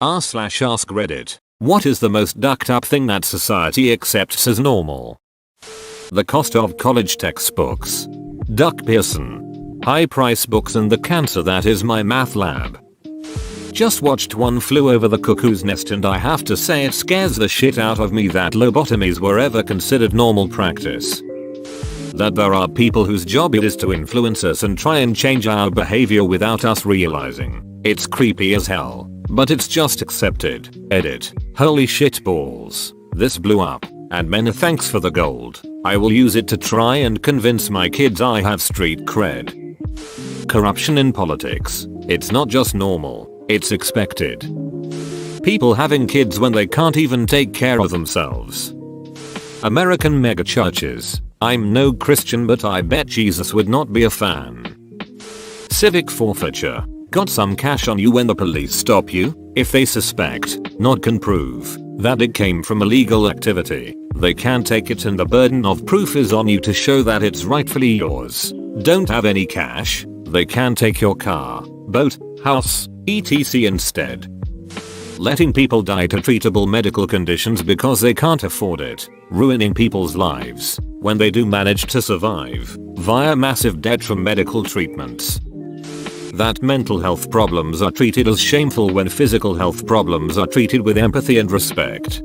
r/AskReddit. What is the most ducked up thing that society accepts as normal? The cost of college textbooks. Duck Pearson. High price books and the cancer that is my math lab. Just watched One Flew Over the Cuckoo's Nest and I have to say it scares the shit out of me that lobotomies were ever considered normal practice. That there are people whose job it is to influence us and try and change our behavior without us realizing. It's creepy as hell, but it's just accepted. Edit. Holy shit balls. This blew up. And many thanks for the gold. I will use it to try and convince my kids I have street cred. Corruption in politics. It's not just normal, it's expected. People having kids when they can't even take care of themselves. American megachurches. I'm no Christian but I bet Jesus would not be a fan. Civic forfeiture. Got some cash on you when the police stop you? If they suspect, not can prove, that it came from illegal activity, they can take it and the burden of proof is on you to show that it's rightfully yours. Don't have any cash? They can take your car, boat, house, etc. instead. Letting people die to treatable medical conditions because they can't afford it, ruining people's lives, when they do manage to survive, via massive debt from medical treatments. That mental health problems are treated as shameful when physical health problems are treated with empathy and respect.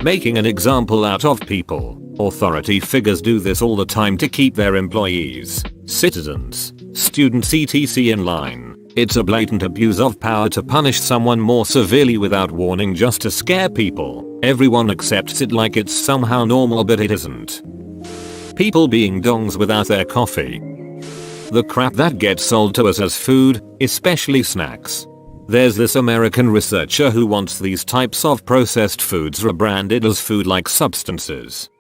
Making an example out of people. Authority figures do this all the time to keep their employees, citizens, students etc. in line. It's a blatant abuse of power to punish someone more severely without warning just to scare people. Everyone accepts it like it's somehow normal but it isn't. People being dongs without their coffee. The crap that gets sold to us as food, especially snacks. There's this American researcher who wants these types of processed foods rebranded as food-like substances.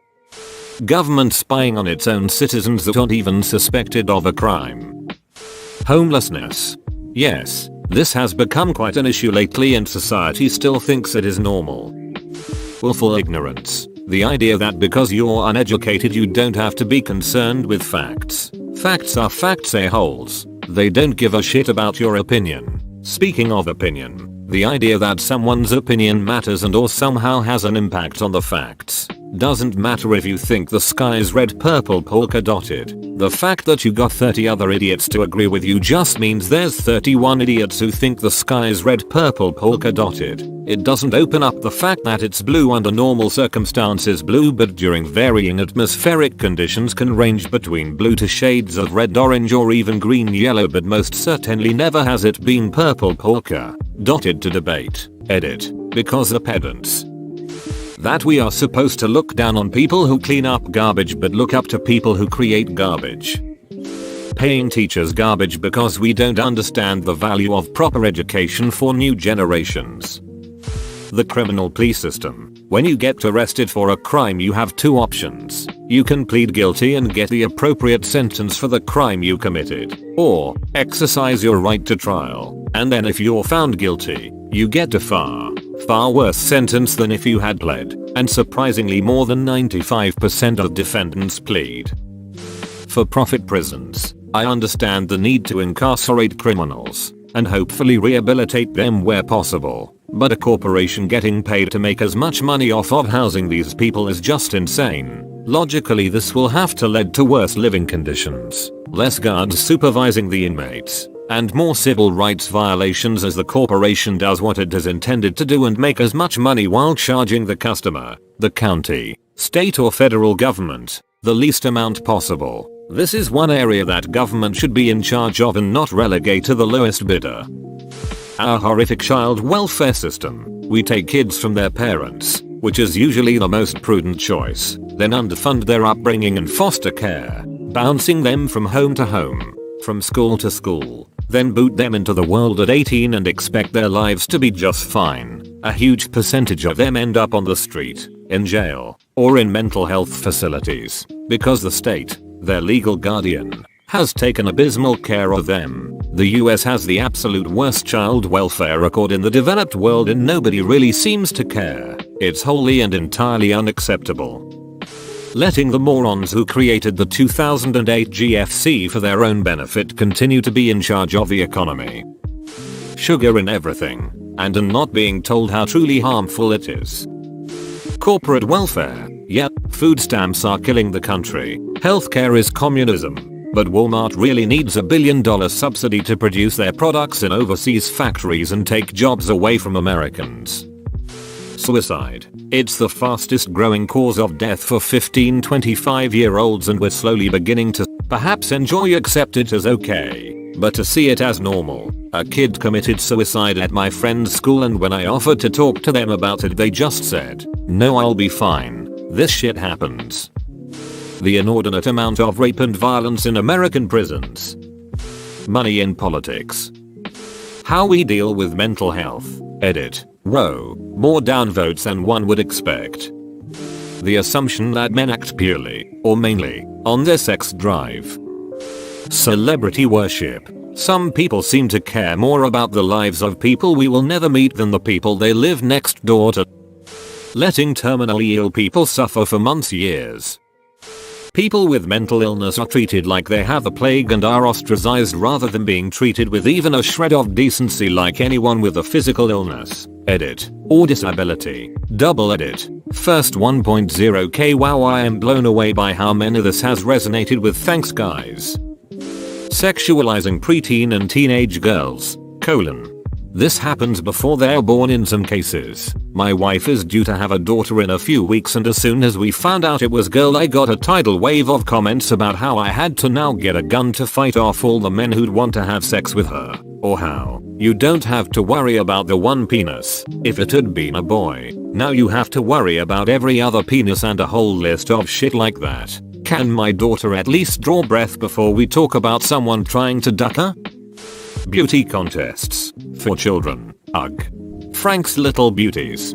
Government spying on its own citizens that aren't even suspected of a crime. Homelessness. Yes, this has become quite an issue lately and society still thinks it is normal. Willful ignorance. The idea that because you're uneducated you don't have to be concerned with facts. Facts are facts a-holes. They don't give a shit about your opinion. Speaking of opinion, the idea that someone's opinion matters and or somehow has an impact on the facts. Doesn't matter if you think the sky is red, purple, polka dotted. The fact that you got 30 other idiots to agree with you just means there's 31 idiots who think the sky is red, purple, polka dotted. It doesn't open up the fact that it's blue under normal circumstances blue but during varying atmospheric conditions can range between blue to shades of red, orange or even green, yellow but most certainly never has it been purple polka dotted to debate. Edit. Because the pedants. That we are supposed to look down on people who clean up garbage but look up to people who create garbage. Paying teachers garbage because we don't understand the value of proper education for new generations. The criminal plea system. When you get arrested for a crime you have two options. You can plead guilty and get the appropriate sentence for the crime you committed, or exercise your right to trial, and then if you're found guilty, you get a far worse sentence than if you had pled, and surprisingly more than 95% of defendants plead. For profit prisons. I understand the need to incarcerate criminals, and hopefully rehabilitate them where possible. But a corporation getting paid to make as much money off of housing these people is just insane. Logically this will have to lead to worse living conditions, less guards supervising the inmates, and more civil rights violations as the corporation does what it is intended to do and make as much money while charging the customer, the county, state or federal government, the least amount possible. This is one area that government should be in charge of and not relegate to the lowest bidder. Our horrific child welfare system. We take kids from their parents, which is usually the most prudent choice, then underfund their upbringing and foster care, bouncing them from home to home, from school to school, then boot them into the world at 18 and expect their lives to be just fine. A huge percentage of them end up on the street, in jail, or in mental health facilities, because the state, their legal guardian, has taken abysmal care of them. The US has the absolute worst child welfare record in the developed world and nobody really seems to care. It's wholly and entirely unacceptable. Letting the morons who created the 2008 GFC for their own benefit continue to be in charge of the economy. Sugar in everything. and in not being told how truly harmful it is. Corporate welfare. Yep, food stamps are killing the country. Healthcare is communism. But Walmart really needs $1 billion subsidy to produce their products in overseas factories and take jobs away from Americans. Suicide. It's the fastest growing cause of death for 15-25-year-olds, and we're slowly beginning to perhaps accept it as okay, but to see it as normal. A kid committed suicide at my friend's school, and when I offered to talk to them about it, they just said, "No, I'll be fine. This shit happens." The inordinate amount of rape and violence in American prisons. Money in politics. How we deal with mental health. Edit. Row. More downvotes than one would expect. The assumption that men act purely, or mainly, on their sex drive. Celebrity worship. Some people seem to care more about the lives of people we will never meet than the people they live next door to. Letting terminally ill people suffer for months, years. People with mental illness are treated like they have the plague and are ostracized rather than being treated with even a shred of decency like anyone with a physical illness. Edit. Or disability. Double edit. First 1.0k. Wow, I am blown away by how many this has resonated with. Thanks guys. Sexualizing preteen and teenage girls. This happens before they're born in some cases. My wife is due to have a daughter in a few weeks, and as soon as we found out it was girl, I got a tidal wave of comments about how I had to now get a gun to fight off all the men who'd want to have sex with her. Or how you don't have to worry about the one penis. If it had been a boy, now you have to worry about every other penis, and a whole list of shit like that. Can my daughter at least draw breath before we talk about someone trying to duck her? Beauty contests. For children. Ugh. Frank's Little Beauties.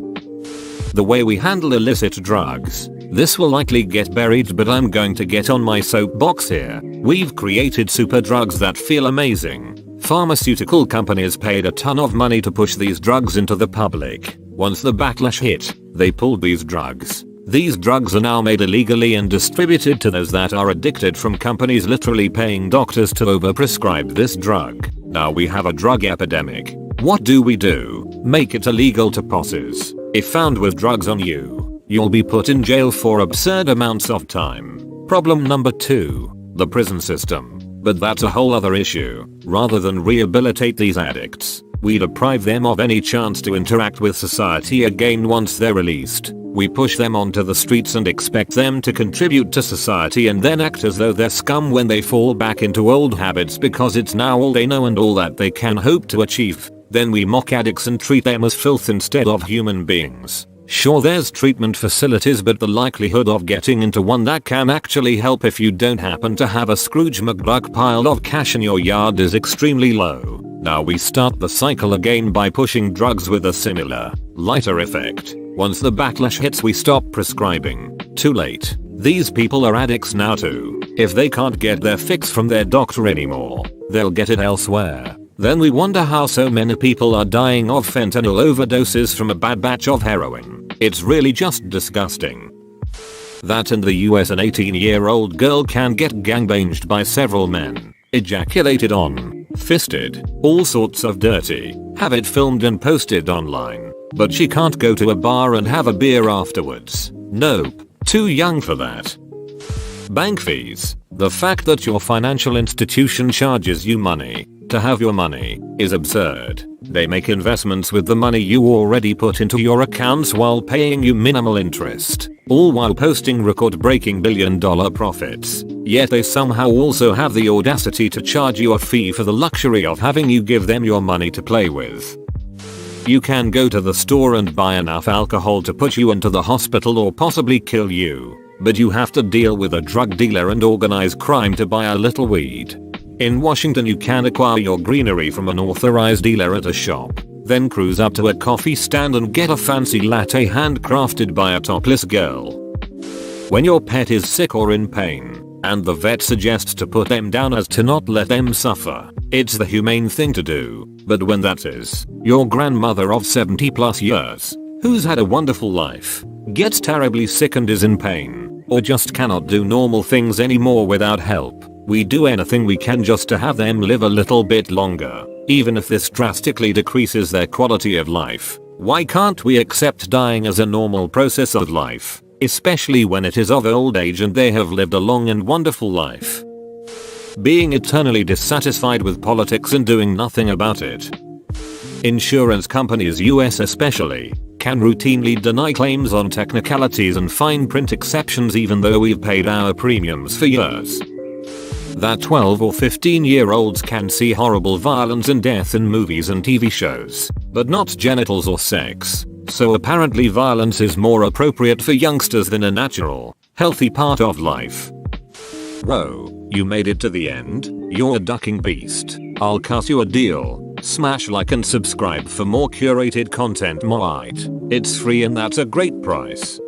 The way we handle illicit drugs. This will likely get buried, but I'm going to get on my soapbox here. We've created super drugs that feel amazing. Pharmaceutical companies paid a ton of money to push these drugs into the public. Once the backlash hit, they pulled these drugs. These drugs are now made illegally and distributed to those that are addicted from companies literally paying doctors to overprescribe this drug. Now we have a drug epidemic. What do? Make it illegal to possess. If found with drugs on you, you'll be put in jail for absurd amounts of time. Problem number 2. The prison system. But that's a whole other issue. Rather than rehabilitate these addicts, we deprive them of any chance to interact with society again once they're released. We push them onto the streets and expect them to contribute to society, and then act as though they're scum when they fall back into old habits because it's now all they know and all that they can hope to achieve. Then we mock addicts and treat them as filth instead of human beings. Sure, there's treatment facilities, but the likelihood of getting into one that can actually help if you don't happen to have a Scrooge McDuck pile of cash in your yard is extremely low. Now we start the cycle again by pushing drugs with a similar, lighter effect. Once the backlash hits, we stop prescribing. Too late. These people are addicts now too. If they can't get their fix from their doctor anymore, they'll get it elsewhere. Then we wonder how so many people are dying of fentanyl overdoses from a bad batch of heroin. It's really just disgusting. That in the US an 18-year-old girl can get gangbanged by several men, ejaculated on, fisted, all sorts of dirty, have it filmed and posted online. But she can't go to a bar and have a beer afterwards. Nope, too young for that. Bank fees. The fact that your financial institution charges you money to have your money is absurd. They make investments with the money you already put into your accounts while paying you minimal interest, all while posting record-breaking billion-dollar profits. Yet they somehow also have the audacity to charge you a fee for the luxury of having you give them your money to play with. You can go to the store and buy enough alcohol to put you into the hospital or possibly kill you, but you have to deal with a drug dealer and organize crime to buy a little weed. In Washington you can acquire your greenery from an authorized dealer at a shop, then cruise up to a coffee stand and get a fancy latte handcrafted by a topless girl. When your pet is sick or in pain, and the vet suggests to put them down as to not let them suffer, it's the humane thing to do. But when that is your grandmother of 70+ years, who's had a wonderful life, gets terribly sick and is in pain, or just cannot do normal things anymore without help, we do anything we can just to have them live a little bit longer. Even if this drastically decreases their quality of life, why can't we accept dying as a normal process of life, especially when it is of old age and they have lived a long and wonderful life? Being eternally dissatisfied with politics and doing nothing about it. Insurance companies, US especially, can routinely deny claims on technicalities and fine print exceptions even though we've paid our premiums for years. That 12 or 15-year-olds can see horrible violence and death in movies and TV shows, but not genitals or sex, so apparently violence is more appropriate for youngsters than a natural, healthy part of life. Bro, you made it to the end? You're a ducking beast. I'll cut you a deal. Smash like and subscribe for more curated content. It's free and that's a great price.